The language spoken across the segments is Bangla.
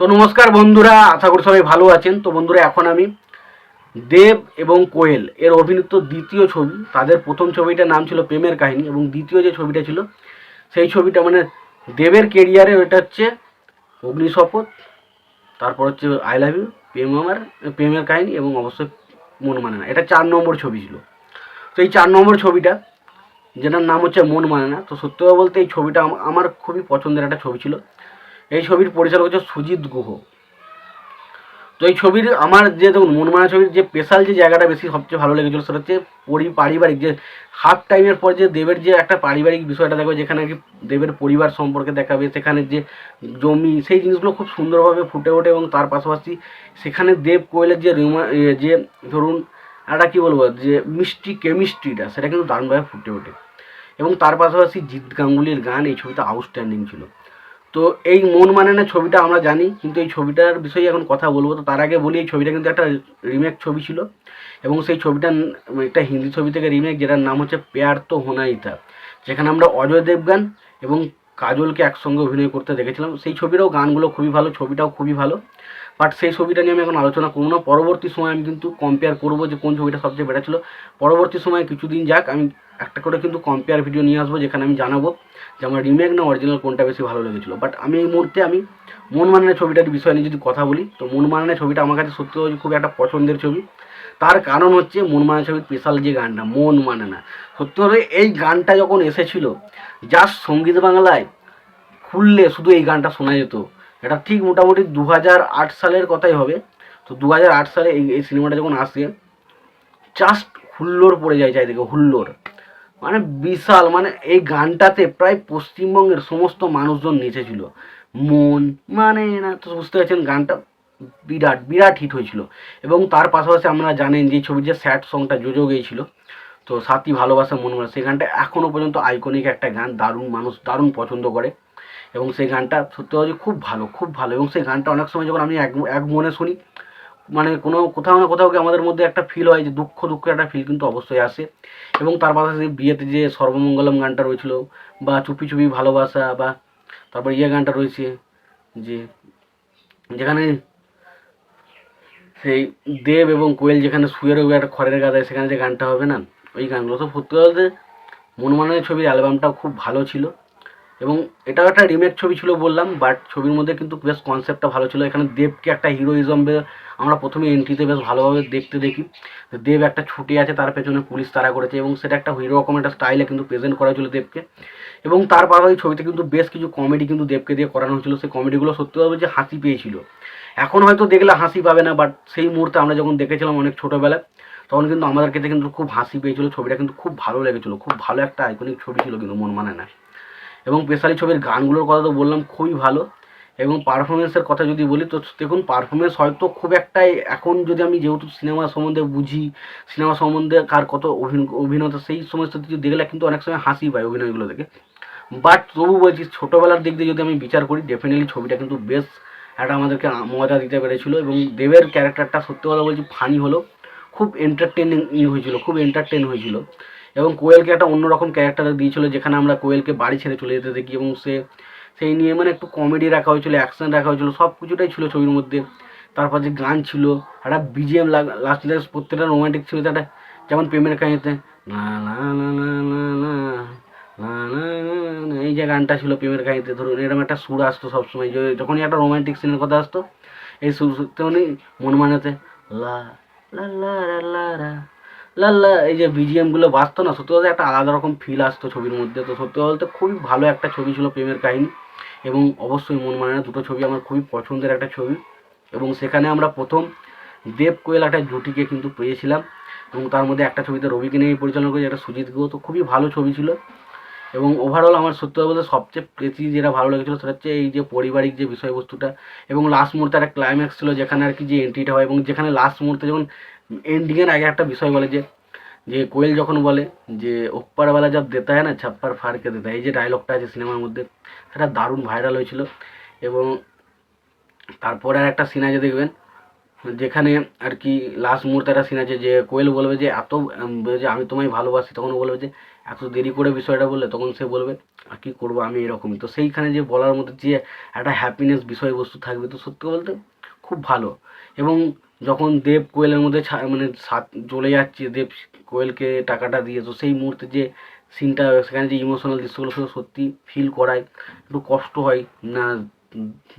তো নমস্কার বন্ধুরা, আশা করি সবাই ভালো আছেন। তো বন্ধুরা, এখন আমি দেব এবং কোয়েল এর অভিনীত দ্বিতীয় ছবি, তাদের প্রথম ছবিটার নাম ছিল প্রেমের কাহিনী, এবং দ্বিতীয় যে ছবিটা ছিল সেই ছবিটা মানে দেবের কেরিয়ারে ওটা হচ্ছে অগ্নিশপথ, তারপর হচ্ছে আই লাভ ইউ, প্রেমের কাহিনী, এবং অবশ্যই মন মানে না। এটা 4 নম্বর ছবি ছিল। তো এই 4 নম্বর ছবিটা, যেটার নাম হচ্ছে মন মানে না, তো সত্যি কথা বলতে এই ছবিটা আমার খুবই পছন্দের একটা ছবি ছিল। এই ছবির পরিচালক হচ্ছে সুজিত গুহ। তো এই ছবির আমার যে দেখুন মনমানা ছবির যে স্পেশাল যে জায়গাটা বেশি সবচেয়ে ভালো লেগেছিলো সেটা হচ্ছে পারিবারিক যে হাফ টাইমের পর যে দেবের যে একটা পারিবারিক বিষয়টা দেখবে, যেখানে আর কি দেবের পরিবার সম্পর্কে দেখাবে, সেখানে যে জমি সেই জিনিসগুলো খুব সুন্দরভাবে ফুটে ওঠে। এবং তার পাশাপাশি সেখানে দেব কোয়েলের যে যে ধরুন একটা কী বলবো, যে মিষ্টি কেমিস্ট্রিটা সেটা কিন্তু দারুণভাবে ফুটে ওঠে। এবং তার পাশাপাশি জিৎ গাঙ্গুলির গান এই ছবিটা আউটস্ট্যান্ডিং ছিল। তো এই মন মানে না ছবিটা আমরা জানি, কিন্তু এই ছবিটার বিষয়ে এখন কথা বলবো। তো তার আগে বলি, এই ছবিটা কিন্তু একটা রিমেক ছবি ছিল, এবং সেই ছবিটা একটা হিন্দি ছবি থেকে রিমেক, যেটার নাম হচ্ছে প্যার তো হোনাই থা, যেখানে আমরা অজয় দেবগান এবং কাজলকে একসঙ্গে অভিনয় করতে দেখেছিলাম। সেই ছবিরও গানগুলো খুবই ভালো, ছবিটাও খুবই ভালো। বাট সেই ছবিটা নিয়ে আমি এখন আলোচনা করবো না। পরবর্তী সময় আমি কিন্তু কম্পেয়ার করবো যে কোন ছবিটা সবচেয়ে বেটার ছিল। পরবর্তী সময় কিছুদিন যাক, আমি একটা করে কিন্তু কম্পেয়ার ভিডিও নিয়ে আসবো, যেখানে আমি জানাবো যে আমার রিমেক না অরিজিনাল কোনটা বেশি ভালো লেগেছিলো। বাট আমি এই মুহূর্তে আমি মন মানানো ছবিটার বিষয় নিয়ে যদি কথা বলি, তো মন মানানো ছবিটা আমার কাছে সত্যি খুব একটা পছন্দের ছবি। তার কারণ হচ্ছে মন মানা ছবির স্পেশাল যে গানটা মন মানে না, সত্যি করে এই গানটা যখন এসেছিল, জাস্ট সঙ্গীত বাংলায় খুললে শুধু এই গানটা শোনা যেত। এটা ঠিক মোটামুটি 2008 সালের কথাই হবে। তো 2008 সালে এই সিনেমাটা যখন আসে, জাস্ট হুল্লোড় পড়ে যায় চারিদিকে, হুল্লোড় মানে বিশাল। মানে এই গানটাতে প্রায় পশ্চিমবঙ্গের সমস্ত মানুষজন নেচেছিল। মন মানে না, তো বুঝতে পারছেন গানটা বিরাট বিরাট হিট হয়েছিল। এবং তার পাশাপাশি আমরা জানেন যে ছবির যে স্যাড সংটা জোজো গেয়েছিল, তো সাথী ভালোবাসা মন মানে, সেই গানটা এখনও পর্যন্ত আইকনিক একটা গান, দারুণ, মানুষ দারুণ পছন্দ করে। এবং সেই গানটা সত্যি কথা খুব ভালো, খুব ভালো। এবং সেই গানটা অনেক সময় যখন আমি এক মনে শুনি, মানে কোনো কোথাও না কোথাও কি আমাদের মধ্যে একটা ফিল হয়, যে দুঃখ দুঃখ একটা ফিল কিন্তু অবশ্যই আসে। এবং তার পাশাপাশি বিয়েতে যে সর্বমঙ্গলম গানটা রয়েছিল, বা চুপি চুপি ভালোবাসা, বা তারপর গানটা রয়েছে, যে যেখানে সেই দেব এবং কোয়েল যেখানে শুয়ে রয়েবে একটা খড়ের গাদায়, সেখানে যে গানটা হবে না, ওই গানগুলো তো সত্যি বলতে মনমানের ছবির অ্যালবামটাও খুব ভালো ছিল। এবং এটাও একটা রিমেক ছবি ছিল বললাম, বাট ছবির মধ্যে কিন্তু বেশ কনসেপ্টটা ভালো ছিল। এখানে দেবকে একটা হিরোইজম আমরা প্রথমে এন্ট্রিতে বেশ ভালোভাবে দেখতে দেখি। দেব একটা ছুটে আছে, তার পেছনে পুলিশ তাড়া করেছে, এবং সেটা একটা হিরো রকম একটা স্টাইলে কিন্তু প্রেজেন্ট করা হয়েছিল দেবকে। এবং তার পাশাপাশি ছবিতে কিন্তু বেশ কিছু কমেডি কিন্তু দেবকে দিয়ে করানো হয়েছিল। সেই কমেডিগুলো সত্যি ভাবে যে হাসি পেয়েছিল। এখন হয়তো দেখলে হাসি পাবে না, বাট সেই মুহূর্তে আমরা যখন দেখেছিলাম অনেক ছোটোবেলায়, তখন কিন্তু আমাদের ক্ষেত্রে কিন্তু খুব হাসি পেয়েছিল। ছবিটা কিন্তু খুব ভালো লেগেছিলো, খুব ভালো একটা আইকনিক ছবি ছিল কিন্তু মন মানে না। এবং স্পেশালি ছবির গানগুলোর কথা তো বললাম খুবই ভালো। এবং পারফরমেন্সের কথা যদি বলি, তো দেখুন পারফরমেন্স হয়তো খুব একটাই, এখন যদি আমি যেহেতু সিনেমা সম্বন্ধে বুঝি, সিনেমা সম্বন্ধে কার কত অভিনেতা, সেই সমস্ত কিছু দেখলে কিন্তু অনেক সময় হাসি পায় অভিনয়গুলো দেখে। বাট তবু বলছি, ছোটোবেলার দিক দিয়ে যদি আমি বিচার করি, ডেফিনেটলি ছবিটা কিন্তু বেশ একটা আমাদেরকে মজা দিতে পেরেছিল। এবং দেবের ক্যারেক্টারটা সত্যি কথা বলছি ফানি হলো, খুব এন্টারটেনিং হয়েছিল, খুব এন্টারটেন হয়েছিল। এবং কোয়েলকে একটা অন্যরকম ক্যারেক্টার দিয়েছিল, যেখানে আমরা কোয়েলকে বাড়ি ছেড়ে চলে যেতে দেখি, এবং সেই নিয়ে মানে একটু কমেডি রাখা হয়েছিল, অ্যাকশন রাখা হয়েছিল, সব কিছুটাই ছিল ছবির মধ্যে। তারপর যে গান ছিল, একটা বিজিএম লাস্ট, প্রত্যেকটা রোমান্টিক ছিল, একটা যেমন প্রেমের কাহিনীতে না না না না না না না না না, এই যে গানটা ছিল প্রেমের কাহিনীতে, ধরুন এরকম একটা সুর আসতো সবসময়, যখনই একটা রোমান্টিক সিনের কথা আসতো, এই সুর তেমনি মন মানেতে লা লা লা লা লা লাল্লা, এই যে বিজিএমগুলো বাজতো না, সত্যি বলতে একটা আলাদা রকম ফিল আসতো ছবির মধ্যে। তো সত্যি বলতে খুবই ভালো একটা ছবি ছিল প্রেমের কাহিনী। এবং অবশ্যই মন মানে না, দুটো ছবি আমার খুবই পছন্দের একটা ছবি। এবং সেখানে আমরা প্রথম দেব কোয়েল একটা জুটিকে কিন্তু পেয়েছিলাম। এবং তার মধ্যে একটা ছবিতে রবিকে নিয়ে পরিচালনা করেছে, একটা সুজিত গুহ। তো খুবই ভালো ছবি ছিল। এবং ওভারঅল আমার সত্যি কথা বলতে সবচেয়ে বেশি যেটা ভালো লেগেছিলো সেটা হচ্ছে এই যে পারিবারিক যে বিষয়বস্তুটা, এবং লাস্ট মুহূর্তে একটা ক্লাইম্যাক্স ছিল, যেখানে আর কি যে এন্ট্রিটা হয়, এবং যেখানে লাস্ট মুহূর্তে যখন এন্ডিংয়ের আগে একটা বিষয় বলে, যে যে কোয়েল যখন বলে যে ওপ্পারওয়ালা জব দেতা হয় না ছাপ্পার ফাড়কে দেতা, এই যে ডায়লগটা আছে সিনেমার মধ্যে, সেটা দারুণ ভাইরাল হয়েছিল। এবং তারপরে আর একটা সিন আছে দেখবেন, যেখানে আর কি লাস্ট মুহূর্তে একটা সিন আছে যে কোয়েল বলবে যে যে আমি তোমায় ভালোবাসি, তখন ও বলবে যে এত দেরি করে বিষয়টা বললে, তখন সে বলবে আর কি করবো আমি এরকমই। তো সেইখানে যে বলার মধ্যে যে একটা হ্যাপিনেস বিষয়বস্তু থাকবে, তো সত্যি বলতে খুব ভালো। এবং যখন দেব কোয়েলের মধ্যে মানে চলে যাচ্ছে দেব কোয়েলকে টাকাটা দিয়ে, তো সেই মুহূর্তে যে সিনটা, সেখানে যে ইমোশনাল দৃশ্যগুলো সেগুলো সত্যি ফিল করায়, একটু কষ্ট হয় না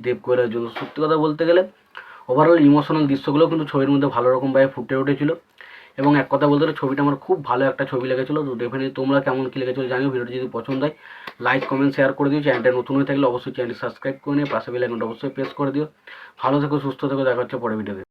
দেব কোয়েলের জন্য। সত্যি কথা বলতে গেলে ওভারঅল ইমোশনাল দৃশ্যগুলো কিন্তু ছবির মধ্যে ভালো রকমভাবে ফুটে উঠেছিল। এবং এক কথা বলতে গেলে ছবিটা আমার খুব ভালো একটা ছবি লেগেছিলো। তো ডেফিনেটলি তোমরা কেমন কী লেগেছিলো জানিও। ভিডিওটি যদি পছন্দ হয় লাইক কমেন্ট শেয়ার করে দিও। চ্যানেলটা নতুন হয়ে থাকলে অবশ্যই চ্যানেলটি সাবস্ক্রাইব করে নিয়ে পাশে বেল আইকনটা অবশ্যই প্রেস করে দিও। ভালো থেকো, সুস্থ থেকো, দেখা হচ্ছে পরে ভিডিওতে।